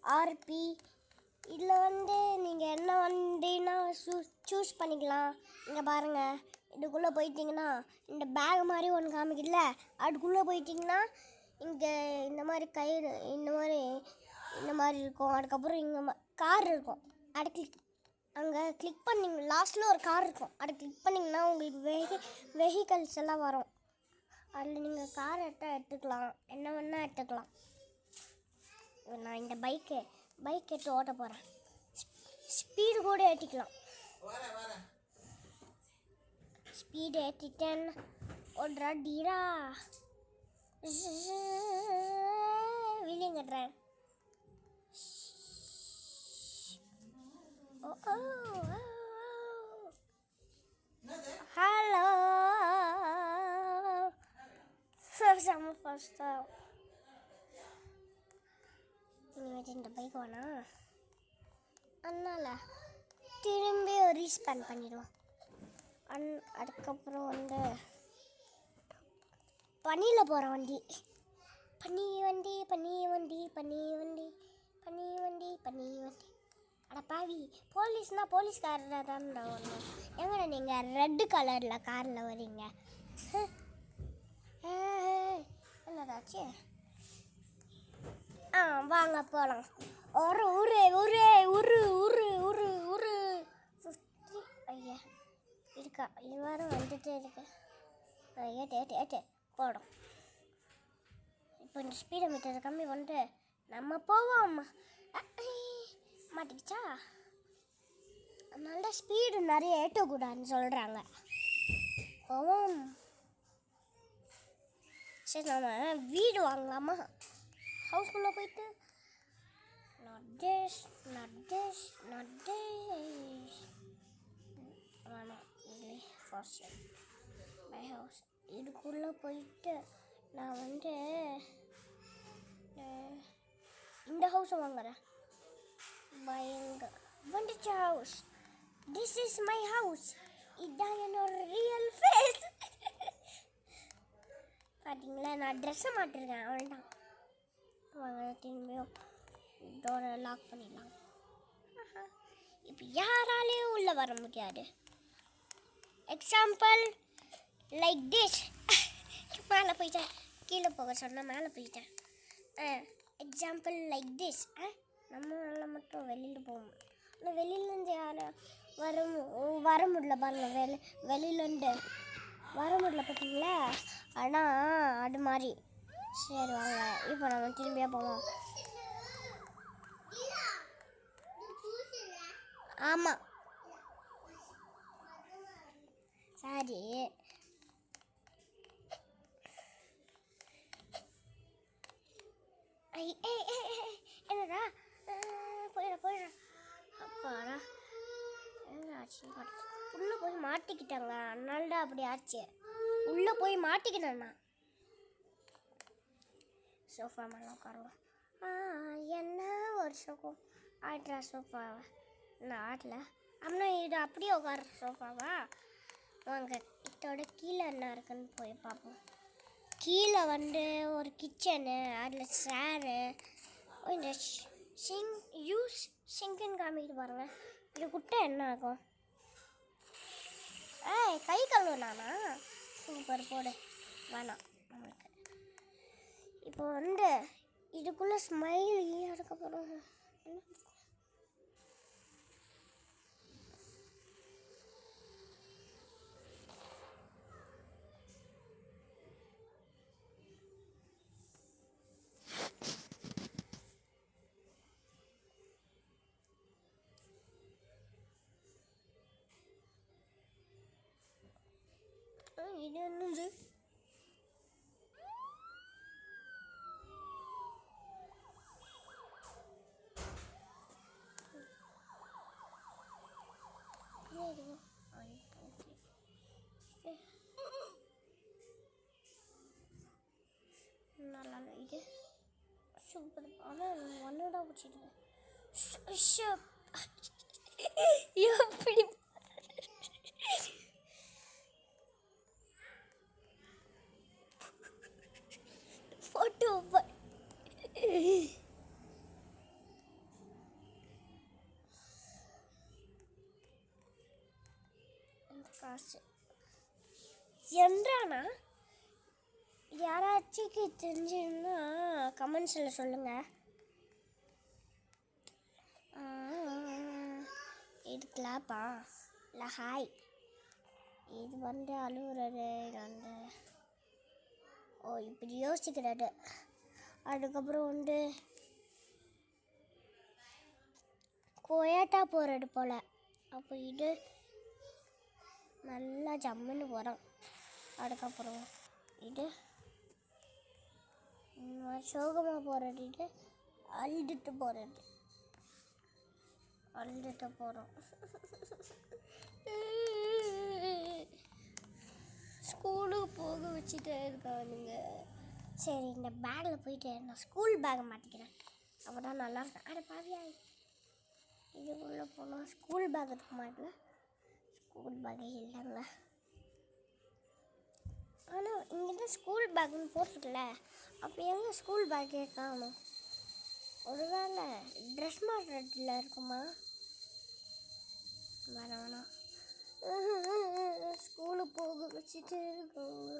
RB. இதில் வந்து நீங்கள் என்ன வண்டினா சூஸ் பண்ணிக்கலாம். இங்கே பாருங்கள், இதுக்குள்ளே போயிட்டிங்கன்னா இந்த பேக் மாதிரி ஒன்று காமிக்குதுல, அதுக்குள்ளே போயிட்டிங்கன்னா இங்கே இந்த மாதிரி கயிறு இந்த மாதிரி இருக்கும். அதுக்கப்புறம் இங்கே கார் இருக்கும். அது அங்கே கிளிக் பண்ணிங்க, லாஸ்ட்டில் ஒரு கார் இருக்கும். அதை கிளிக் பண்ணிங்கன்னா உங்களுக்கு வெஹிக்கல்ஸ் எல்லாம் வரும். அதில் நீங்கள் கார் எடுத்துக்கலாம், என்ன வேணால் எடுத்துக்கலாம். நான் இந்த பைக் எடுத்து ஓட்ட போகிறேன். ஸ்பீடு கூட ஏற்றிக்கலாம். ஸ்பீடு ஏற்றிட்டேன். ஓடுறா டீரா வெளியே கட்டுறேன். ஹலோ செம்ம ஃபாஸ்ட்டாக. இனிமேட்டு இந்த பைக் வேணாம், அதனால் திரும்பி ரீஸ்பேன் பண்ணிடுவோம். அதுக்கப்புறம் வந்து பனியில் போகிற வண்டி, பனி வண்டி பனி வண்டி பனி வண்டி பனி வண்டி பனி வண்டி. அட பாவி, போலீஸ்னால் போலீஸ்காரராக தான் வரணும். எங்கடா நீங்கள் ரெட்டு கலரில் காரில் வரீங்க? என்னதாச்சு? வாங்க போகலாம். ஒரு ஊரு ஊரு ஊரு ஊரு ஊரு ஊரு சுற்றி. ஐயா இருக்கா, இவ்வாறு வந்துட்டே இருக்கு. ஏட்டு போடும். இப்போ இந்த ஸ்பீடை மீட்டரை கம்மி பண்ணிட்டு நம்ம போவோம். மாட்டிக்கிச்சா? அதனால ஸ்பீடு நிறைய ஏற்றக்கூடாதுன்னு சொல்கிறாங்க. போவோம். சரி, நம்ம வீடு வாங்கலாமா? ஹவுஸ்குள்ளே போயிட்டு not this வேணாம், இல்லை ஃபர்ஸ்ட் மை ஹவுஸ். இதுக்குள்ளே போயிட்டு நான் வந்து இந்த ஹவுஸை வாங்குறேன். பயங்க வந்துச்சு house. This is my house. இதுதான் என்னோட ரியல் ஃபேஸ். பார்த்தீங்களா, நான் ட்ரெஸ்ஸை மாட்டிருக்கேன், அவ்வளோதான். வாங்க திரும்பியும் டோரை லாக் பண்ணிடலாம். இப்போ யாராலையும் உள்ளே வர முடியாது. Example like this. மேலே போயிட்டேன், கீழே போக சொன்னால் மேலே போயிட்டேன். Example like this. நம்மளால மட்டும் வெளியில் போகணும். ஆனால் வெளியிலேருந்து யாரும் வர முடியல பாருங்கள். வெளியிலேருந்து வர முடியல பார்த்தீங்களா? ஆனால் அது மாதிரி. சரி வாங்க, இப்போ நம்ம திரும்பியே போவோம். ஆமாம் சரி. என்னடா போயிடுறேன். அப்பாடா, என்ன ஆச்சுன்னு பார்த்து உள்ளே போய் மாட்டிக்கிட்டாங்க. அதனால தான் அப்படி ஆச்சு. உள்ளே போய் மாட்டிக்கிட்டேண்ணா. சோஃபா மேலே உட்காருவோம். என்ன ஒரு சுகம். ஆட்ரா சோஃபாவை நான் ஆடல. அப்படின்னா இது அப்படியே உட்கார சோஃபாவா? வாங்க இதோட கீழே என்ன இருக்குன்னு போய் பார்ப்போம். கீழே வந்து ஒரு கிச்சனு, அதில் சேரு, இந்த சிங்குன்னு காமிக்கிட்டு பாருங்கள். இது குட்டை என்ன ஆகும்? கை கழுவுனானா? சூப்பர், போடு. வேணாம் நம்மளுக்கு. இப்போ வந்து இதுக்குள்ளே ஸ்மைலி, அதுக்கப்புறம் இது என்னது? நல்லா இது சூப்பர். ஆனால் ஒன்னோட பிடிச்சிடுவேன். எப்படி ஃபோட்டோ காசு என்றானா யாராச்சுக்கு தெரிஞ்சுன்னா கமெண்ட்ஸில் சொல்லுங்கள். இது கிளாப்பா இல்லை ஹாய். இது வந்து அழுகுறது. இது வந்து இப்படி யோசிக்கிறாரு. அதுக்கப்புறம் வந்து கோயாட்டா போகிறது போல். அப்போ இது நல்லா ஜம்முன்னு போகிறோம். அதுக்கப்புறம் இது சோகமாக போகிறது. இது அழுதுட்டு போகிறது. போகிறோம். ஸ்கூலுக்கு போக வச்சுட்டே இருக்கானுங்க. சரி, இந்த பேக்கில் போயிட்டு நான் ஸ்கூல் பேக்கை மாட்டிக்கிறேன். அப்போ தான் நல்லா இருக்கேன். அட பாவியா, இதுக்குள்ளே போனால் ஸ்கூல் பேக் இருக்க மாட்டேன். ஸ்கூல் பேக்கே இல்லைங்க. ஆனால் இங்கே தான் ஸ்கூல் பேக்குன்னு போட்டுருக்கல. அப்போ எங்கே ஸ்கூல் பேக்கே காணும்? ஒரு வேளை ட்ரெஸ் மாட்டுறதுல இருக்குமா? வேணாம். ஸ்கூலுக்கு போக வச்சுட்டு இருக்கோங்க.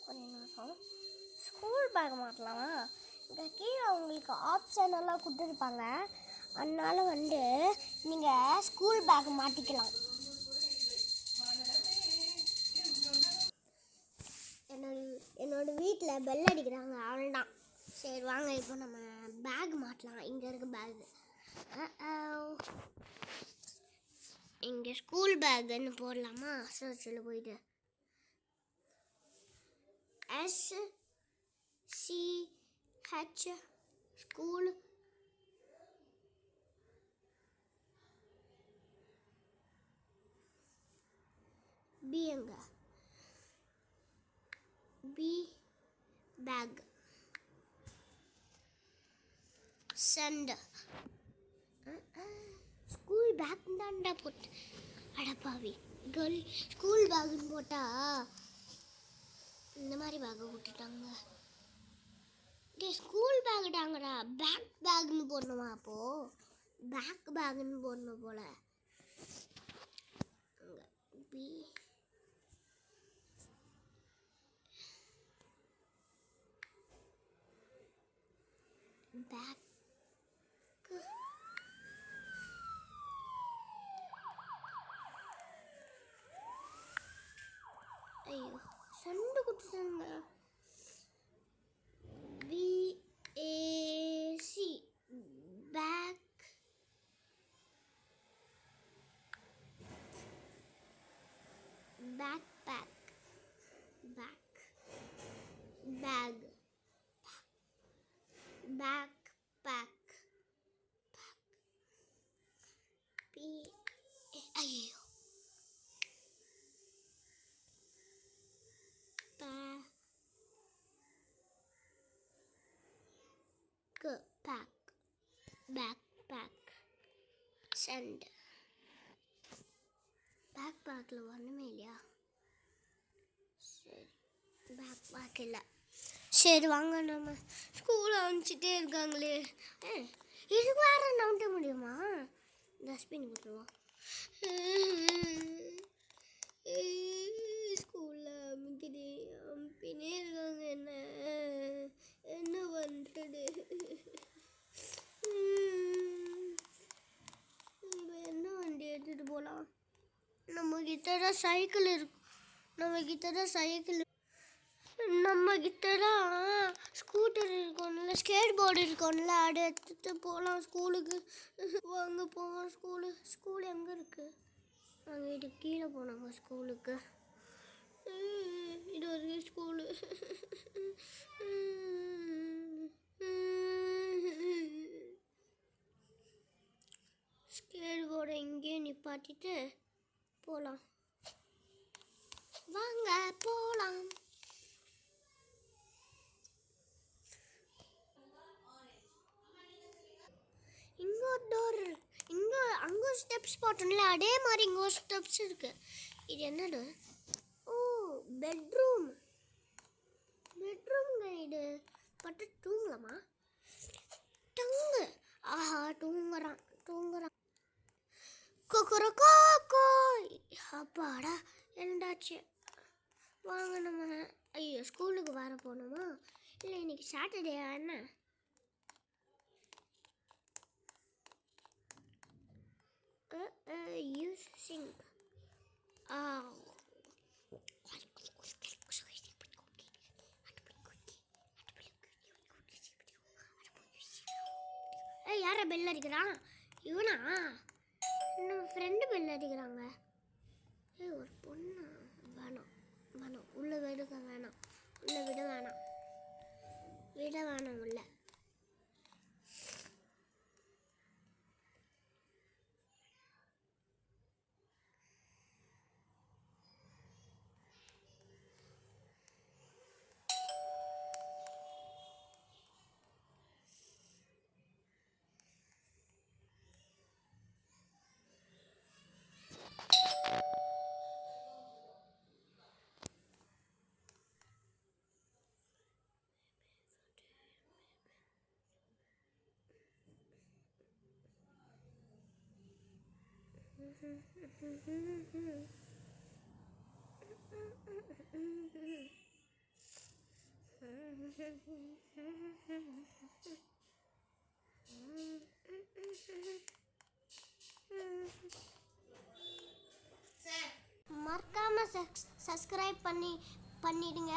கொஞ்சம் நிமிஷம். ஸ்கூல் பேக் மாட்டலாமா? இங்கே கீழே அவங்களுக்கு ஆப்ஷன் எல்லாம் கொடுத்துருப்பாங்க. அதனால வந்து நீங்கள் ஸ்கூல் பேக் மாட்டிக்கலாம். என்னோட வீட்டில் பெல் அடிக்கிறாங்க. அவ்வளோதான். சரி வாங்க, இப்போ நம்ம பேக் மாட்டலாம். இங்கே இருக்க பேகு இங்கே ஸ்கூல் பேக்குன்னு போடலாமா? சர்ச்சில் போயிட்டு SCH ஸ்கூல் பி எங்க பி பேக் சென்ட் ஸ்கூல் பேக் தான்டா போட்டு. அடப்பாவி, கேர்ள் ஸ்கூல் பேக்குன்னு போட்டால் இந்த மாதிரி பேக்கை விட்டுட்டாங்க. Day school பேக்குடாங்கடா. பேக்னு போடணுமா? அப்போது பேக்குன்னு போடணும் போல். பி பேக் ஐயோ சண்டை கொடுத்துட்டாங்க. BAC பேக் பேக் ஐயோ பேக் சென்ட். பேக்கில் ஒன்றுமே இல்லையா? சரி, பேக் இல்லை. சரி வாங்க, நம்ம ஸ்கூலில் அனுப்பிச்சிட்டே இருக்காங்களே. இதுக்கு வேறு நவுட்ட முடியுமா? டஸ்ட்பின் கொடுத்துருவோம். ஸ்கூலில் அனுப்பினே இருக்காங்க. என்ன பண்ணுறது? இப்போ என்ன வண்டி எடுத்துகிட்டு போகலாம்? நம்மக்கிட்ட தான் சைக்கிள் இருக்கும். நம்மக்கிட்ட தான் ஸ்கூட்டர் இருக்கும்ல, ஸ்கேட் போர்டு இருக்கும்ல, அதை எடுத்துகிட்டு போகலாம் ஸ்கூலுக்கு. வாங்க போவோம். ஸ்கூல் எங்கே இருக்குது? நாங்கள் இது கீழே போனாங்க ஸ்கூலுக்கு. இது ஒரு ஸ்கூலு. ஸ்கேட் போர்டை இங்கேயே நிப்பாட்டிட்டு போகலாம். வாங்க போகலாம். இங்கே ஒரு டோர். அங்கே ஒரு ஸ்டெப்ஸ் போட்டோம்ல, அதே மாதிரி இங்கே ஒரு ஸ்டெப்ஸ் இருக்கு. இது என்ன டோர்? பெட்ரூம். இது பட்டு தூங்கலாமா? ஆஹா, தூங்குறான். கொக்கரக்கோ. அப்பாடா என்னடாச்சு. வாங்க நம்ம ஐயோ ஸ்கூலுக்கு வர போகணுமா? இல்லை இன்னைக்கு சாட்டர்டே என்ன? யூஸிங் யார பெல் அடிக்கிறான்? இவனா? நம்ம ஃப்ரெண்டு பெல் அடிக்கிறாங்க. ஒரு பொண்ணா? வேணாம் வேணாம், உள்ள விடுங்க, வேணாம், உள்ள விட வேணாம், விட வேணாம் உள்ள. மறக்காம சப்ஸ்கிரைப் பண்ணிடுங்க.